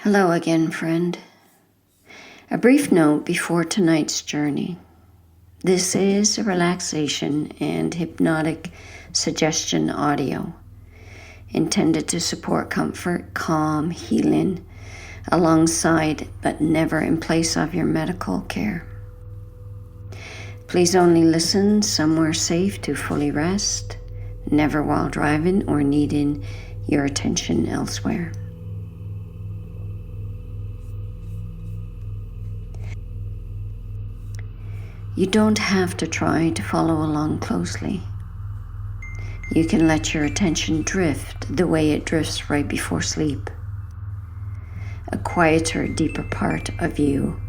Hello again, friend. A brief note before tonight's journey. This is a relaxation and hypnotic suggestion audio intended to support comfort, calm, healing, alongside but never in place of your medical care. Please only listen somewhere safe to fully rest, never while driving or needing your attention elsewhere. You don't have to try to follow along closely. You can let your attention drift the way it drifts right before sleep. A quieter, deeper part of you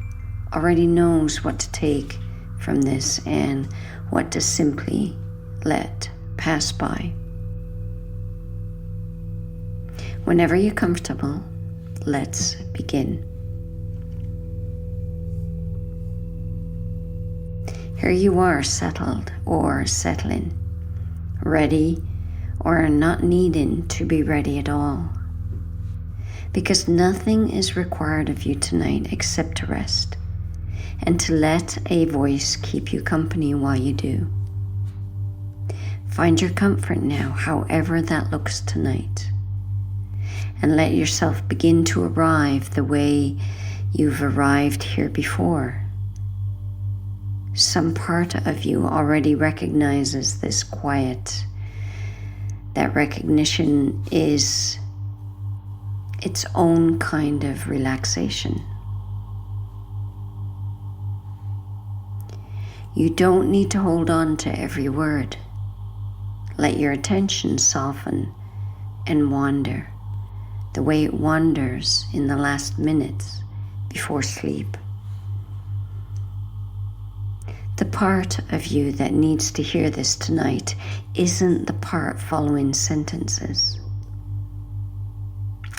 already knows what to take from this and what to simply let pass by. Whenever you're comfortable, let's begin. Here you are, settled or settling, ready or not needing to be ready at all. Because nothing is required of you tonight except to rest and to let a voice keep you company while you do. Find your comfort now, however that looks tonight, and let yourself begin to arrive the way you've arrived here before. Some part of you already recognizes this quiet. That recognition is its own kind of relaxation. You don't need to hold on to every word. Let your attention soften and wander the way it wanders in the last minutes before sleep. The part of you that needs to hear this tonight isn't the part following sentences.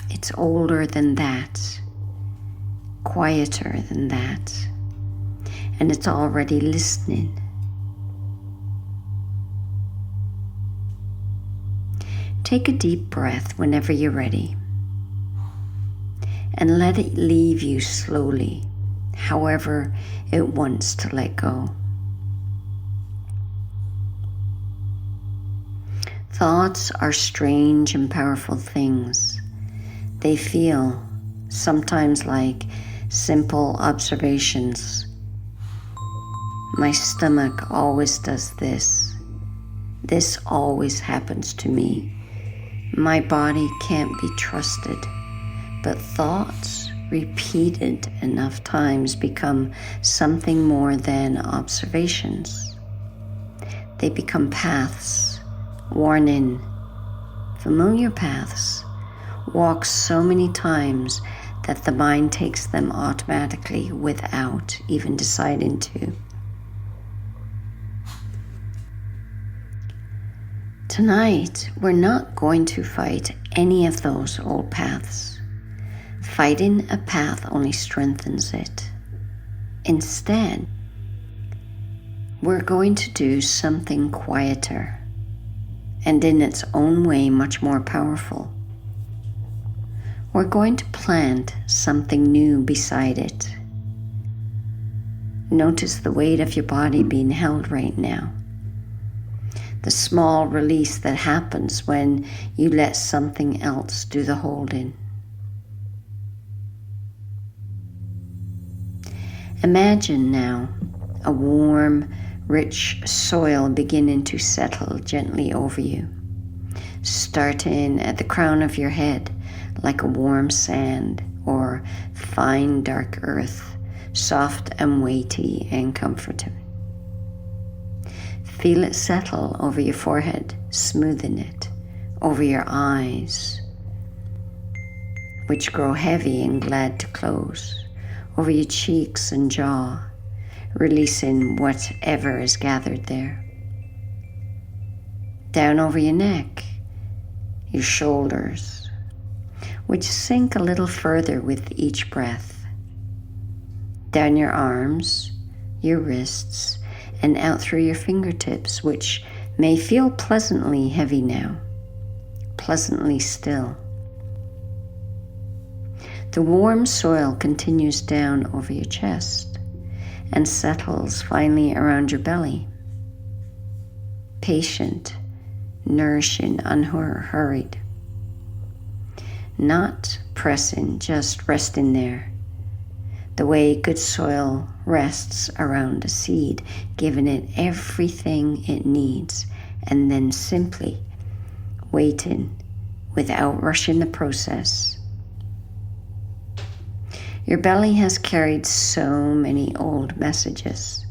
It's older than that, quieter than that, and it's already listening. Take a deep breath whenever you're ready, and let it leave you slowly, however it wants to let go. Thoughts are strange and powerful things. They feel sometimes like simple observations. My stomach always does this. This always happens to me. My body can't be trusted. But thoughts repeated enough times become something more than observations. They become paths. Worn in, familiar paths, walked so many times that the mind takes them automatically without even deciding to. Tonight, we're not going to fight any of those old paths. Fighting a path only strengthens it. Instead, we're going to do something quieter, and in its own way much more powerful. We're going to plant something new beside it. Notice the weight of your body being held right now. The small release that happens when you let something else do the holding. Imagine now a warm, rich soil beginning to settle gently over you, starting at the crown of your head like a warm sand or fine dark earth, soft and weighty and comforting. Feel it settle over your forehead, smoothing it, over your eyes, which grow heavy and glad to close, over your cheeks and jaw, releasing whatever is gathered there. Down over your neck, your shoulders, which sink a little further with each breath. Down your arms, your wrists, and out through your fingertips, which may feel pleasantly heavy now, pleasantly still. The warm soil continues down over your chest and settles finally around your belly. Patient, nourishing, unhurried. Not pressing, just resting there. The way good soil rests around a seed, giving it everything it needs, and then simply waiting without rushing the process. Your belly has carried so many old messages,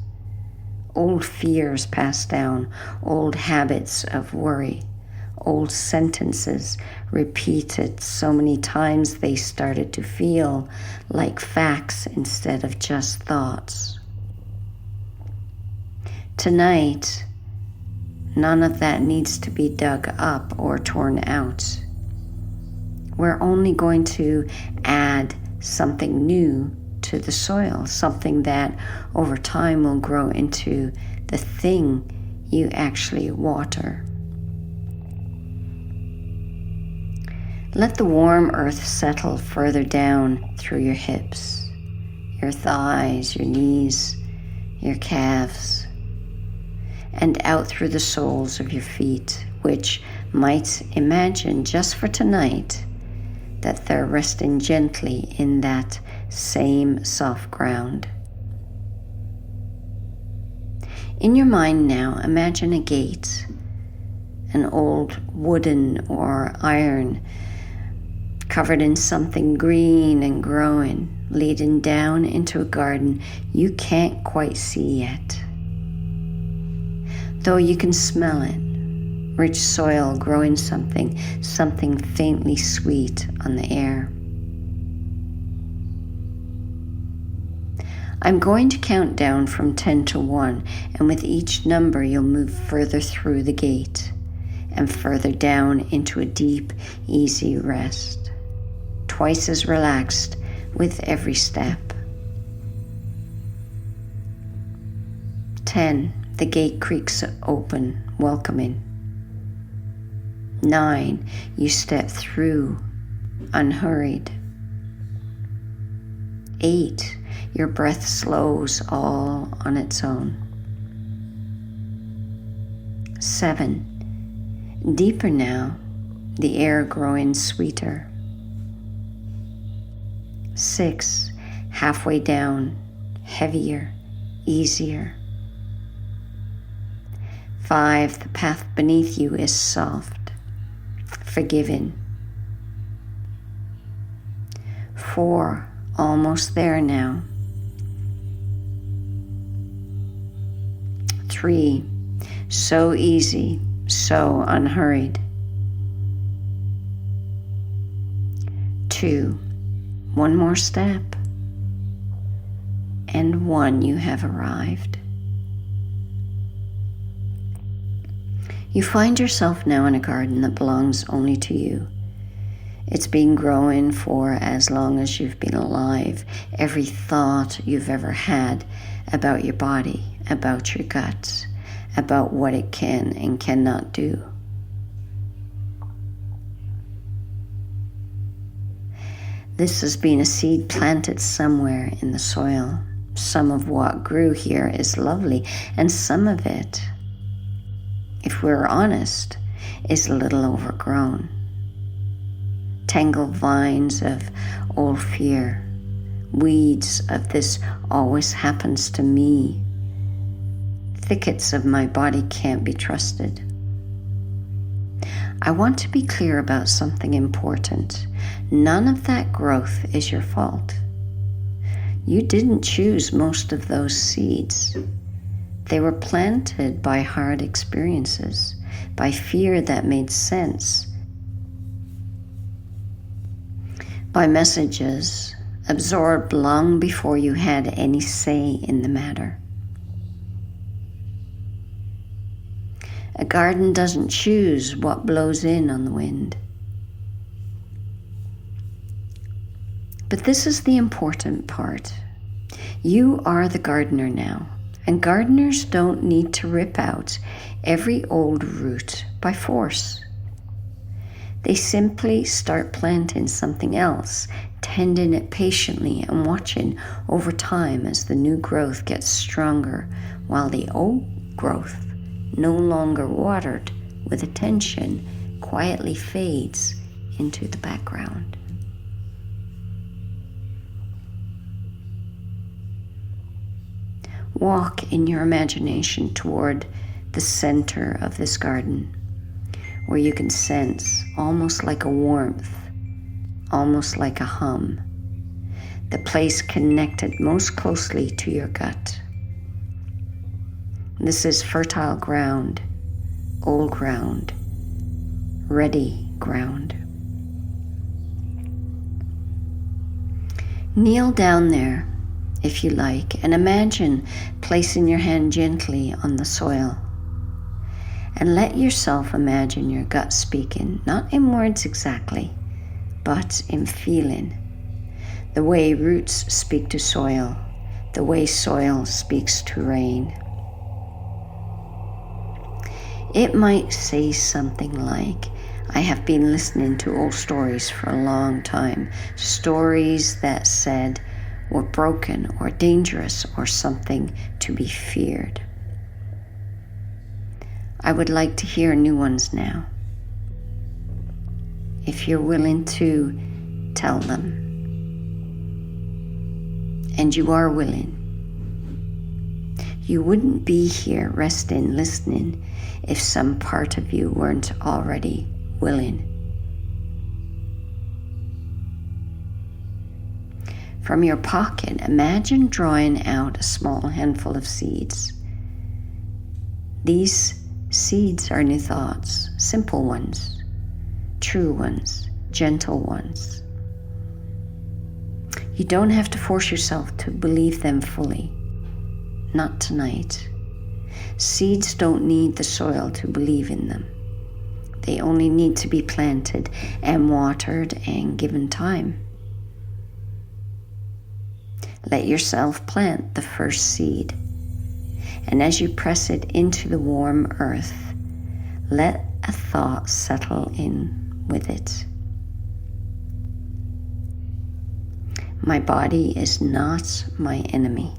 old fears passed down, old habits of worry, old sentences repeated so many times they started to feel like facts instead of just thoughts. Tonight, none of that needs to be dug up or torn out. We're only going to add something new to the soil, something that over time will grow into the thing you actually water. Let the warm earth settle further down through your hips, your thighs, your knees, your calves, and out through the soles of your feet, which might imagine just for tonight that they're resting gently in that same soft ground. In your mind now, imagine a gate, an old wooden or iron covered in something green and growing, leading down into a garden you can't quite see yet. Though you can smell it, rich soil growing something faintly sweet on the air. I'm going to count down from 10 to 1, and with each number you'll move further through the gate and further down into a deep, easy rest, twice as relaxed with every step. 10, the gate creaks open, welcoming. 9, you step through, unhurried. 8, your breath slows all on its own. 7, deeper now, the air growing sweeter. 6, halfway down, heavier, easier. 5, the path beneath you is soft, forgiving. 4, almost there now. 3, so easy, so unhurried. 2, one more step. And 1, you have arrived. You find yourself now in a garden that belongs only to you. It's been growing for as long as you've been alive. Every thought you've ever had about your body, about your gut, about what it can and cannot do. This has been a seed planted somewhere in the soil. Some of what grew here is lovely, and some of it, if we're honest, is a little overgrown. Tangled vines of old fear, weeds of this always happens to me. Thickets of my body can't be trusted. I want to be clear about something important. None of that growth is your fault. You didn't choose most of those seeds. They were planted by hard experiences, by fear that made sense, by messages absorbed long before you had any say in the matter. A garden doesn't choose what blows in on the wind. But this is the important part. You are the gardener now, and gardeners don't need to rip out every old root by force. They simply start planting something else tending it patiently and watching over time as the new growth gets stronger, while the old growth, no longer watered with attention, quietly fades into the background. Walk in your imagination toward the center of this garden, where you can sense, almost like a warmth, almost like a hum, the place connected most closely to your gut. This is fertile ground, old ground, ready ground. Kneel down there, if you like, and imagine placing your hand gently on the soil. And let yourself imagine your gut speaking, not in words exactly, but in feeling. The way roots speak to soil, the way soil speaks to rain. It might say something like, I have been listening to old stories for a long time, stories that said were broken or dangerous or something to be feared. I would like to hear new ones now. If you're willing to tell them, and you are willing, you wouldn't be here resting, listening, if some part of you weren't already willing. From your pocket, imagine drawing out a small handful of seeds. These seeds are new thoughts, simple ones, true ones, gentle ones. You don't have to force yourself to believe them fully. Not tonight. Seeds don't need the soil to believe in them. They only need to be planted and watered and given time. Let yourself plant the first seed. And as you press it into the warm earth, let a thought settle in with it. My body is not my enemy.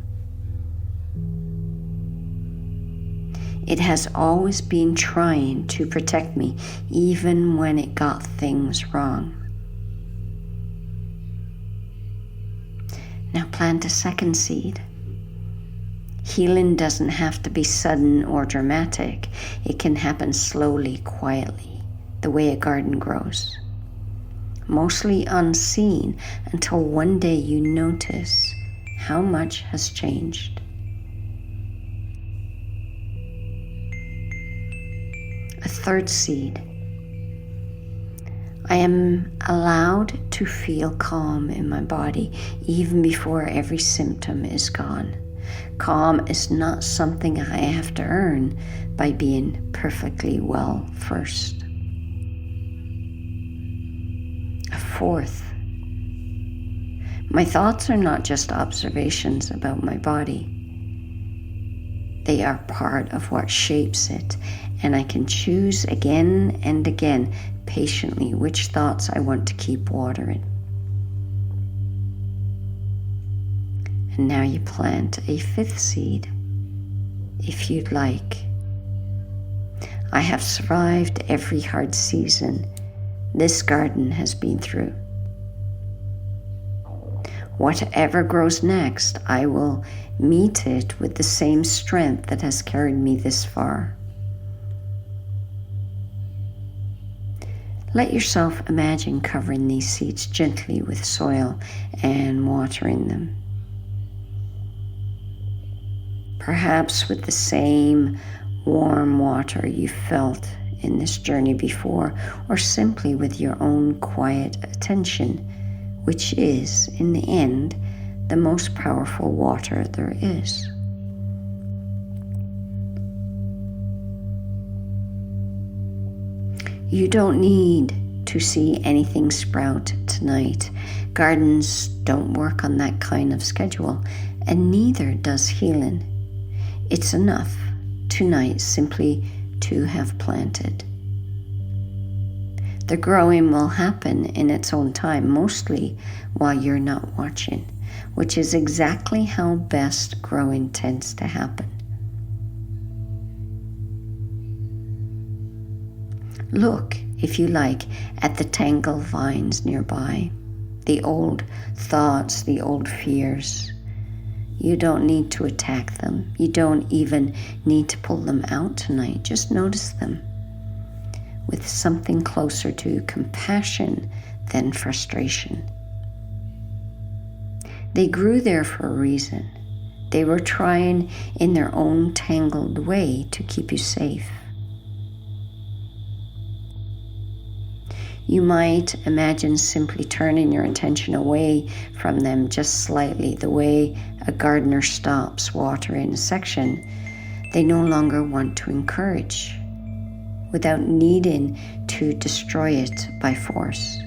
It has always been trying to protect me, even when it got things wrong. Now plant a second seed. Healing doesn't have to be sudden or dramatic. It can happen slowly, quietly, the way a garden grows. Mostly unseen until one day you notice how much has changed. A third seed. I am allowed to feel calm in my body even before every symptom is gone. Calm is not something I have to earn by being perfectly well first. A fourth. My thoughts are not just observations about my body. They are part of what shapes it, and I can choose again and again patiently which thoughts I want to keep watering. And now you plant a fifth seed, if you'd like. I have survived every hard season this garden has been through. Whatever grows next, I will meet it with the same strength that has carried me this far. Let yourself imagine covering these seeds gently with soil and watering them. Perhaps with the same warm water you felt in this journey before, or simply with your own quiet attention, which is, in the end, the most powerful water there is. You don't need to see anything sprout tonight. Gardens don't work on that kind of schedule, and neither does healing. It's enough tonight simply to have planted. The growing will happen in its own time, mostly while you're not watching, which is exactly how best growing tends to happen. Look, if you like, at the tangled vines nearby, the old thoughts, the old fears. You don't need to attack them. You don't even need to pull them out tonight. Just notice them with something closer to compassion than frustration. They grew there for a reason. They were trying in their own tangled way to keep you safe. You might imagine simply turning your attention away from them just slightly, the way a gardener stops watering a section they no longer want to encourage, without needing to destroy it by force.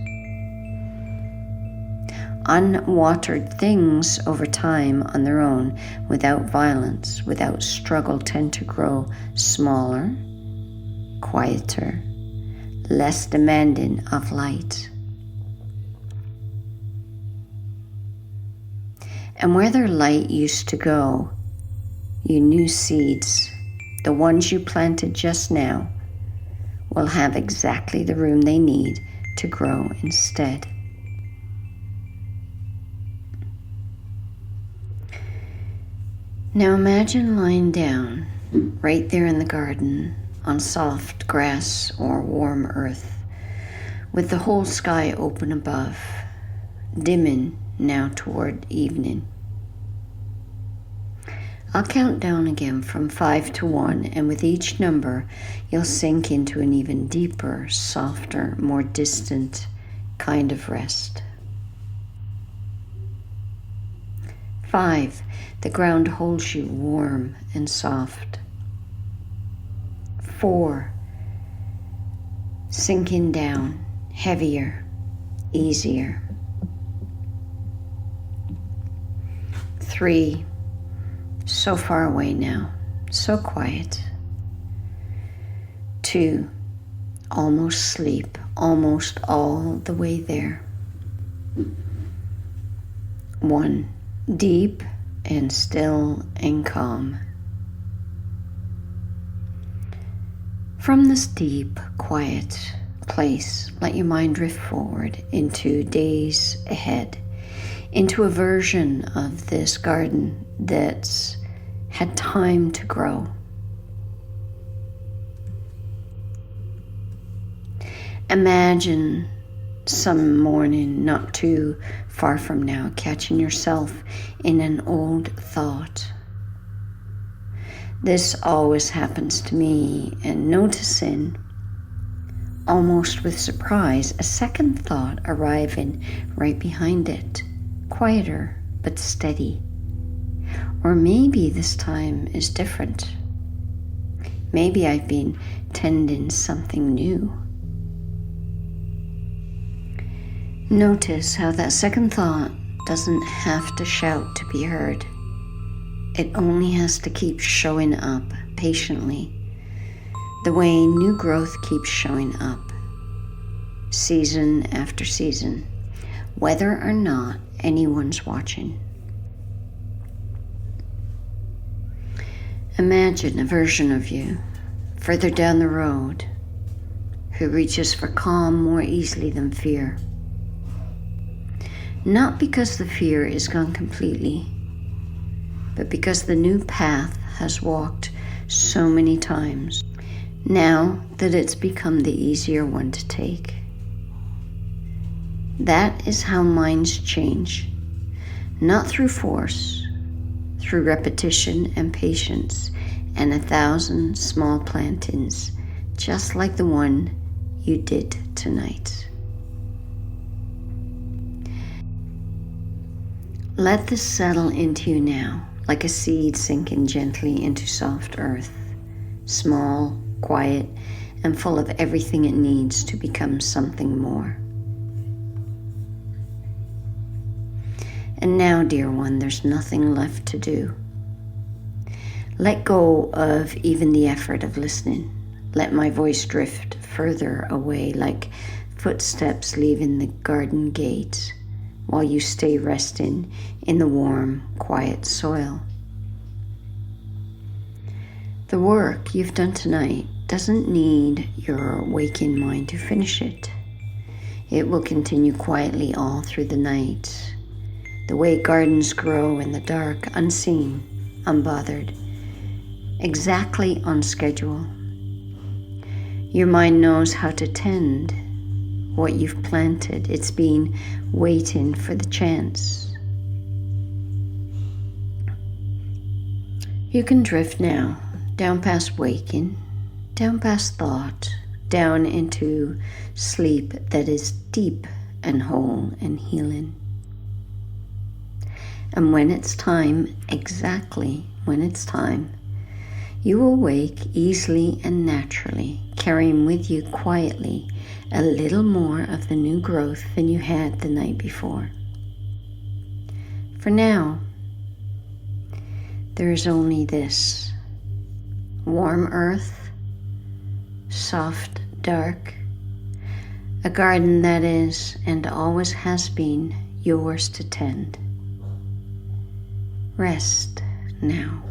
Unwatered things over time on their own, without violence, without struggle, tend to grow smaller, quieter, less demanding of light. And where their light used to go, you new seeds, the ones you planted just now, will have exactly the room they need to grow instead. Now imagine lying down right there in the garden on soft grass or warm earth, with the whole sky open above, dimming now toward evening. I'll count down again from 5 to 1, and with each number, you'll sink into an even deeper, softer, more distant kind of rest. 5, the ground holds you warm and soft. 4, sinking down, heavier, easier. 3, so far away now, so quiet. 2, almost sleep, almost all the way there. 1, deep and still and calm. From this deep, quiet place, let your mind drift forward into days ahead, into a version of this garden that's had time to grow. Imagine some morning not too far from now, catching yourself in an old thought. This always happens to me, and noticing, almost with surprise, a second thought arriving right behind it, quieter but steady. Or maybe this time is different. Maybe I've been tending something new. Notice how that second thought doesn't have to shout to be heard. It only has to keep showing up patiently, the way new growth keeps showing up, season after season, whether or not anyone's watching. Imagine a version of you further down the road who reaches for calm more easily than fear. Not because the fear is gone completely, but because the new path has walked so many times, now that it's become the easier one to take. That is how minds change, not through force, through repetition and patience and 1,000 small plantings, just like the one you did tonight. Let this settle into you now, like a seed sinking gently into soft earth, small, quiet, and full of everything it needs to become something more. And now, dear one, there's nothing left to do. Let go of even the effort of listening. Let my voice drift further away, like footsteps leaving the garden gate while you stay resting in the warm, quiet soil. The work you've done tonight doesn't need your waking mind to finish it. It will continue quietly all through the night, the way gardens grow in the dark, unseen, unbothered, exactly on schedule. Your mind knows how to tend what you've planted. It's been waiting for the chance. You can drift now, down past waking, down past thought, down into sleep that is deep and whole and healing. And when it's time, exactly when it's time, you will wake easily and naturally, carrying with you quietly a little more of the new growth than you had the night before. For now, there is only this: warm earth, soft dark, a garden that is and always has been yours to tend. Rest now.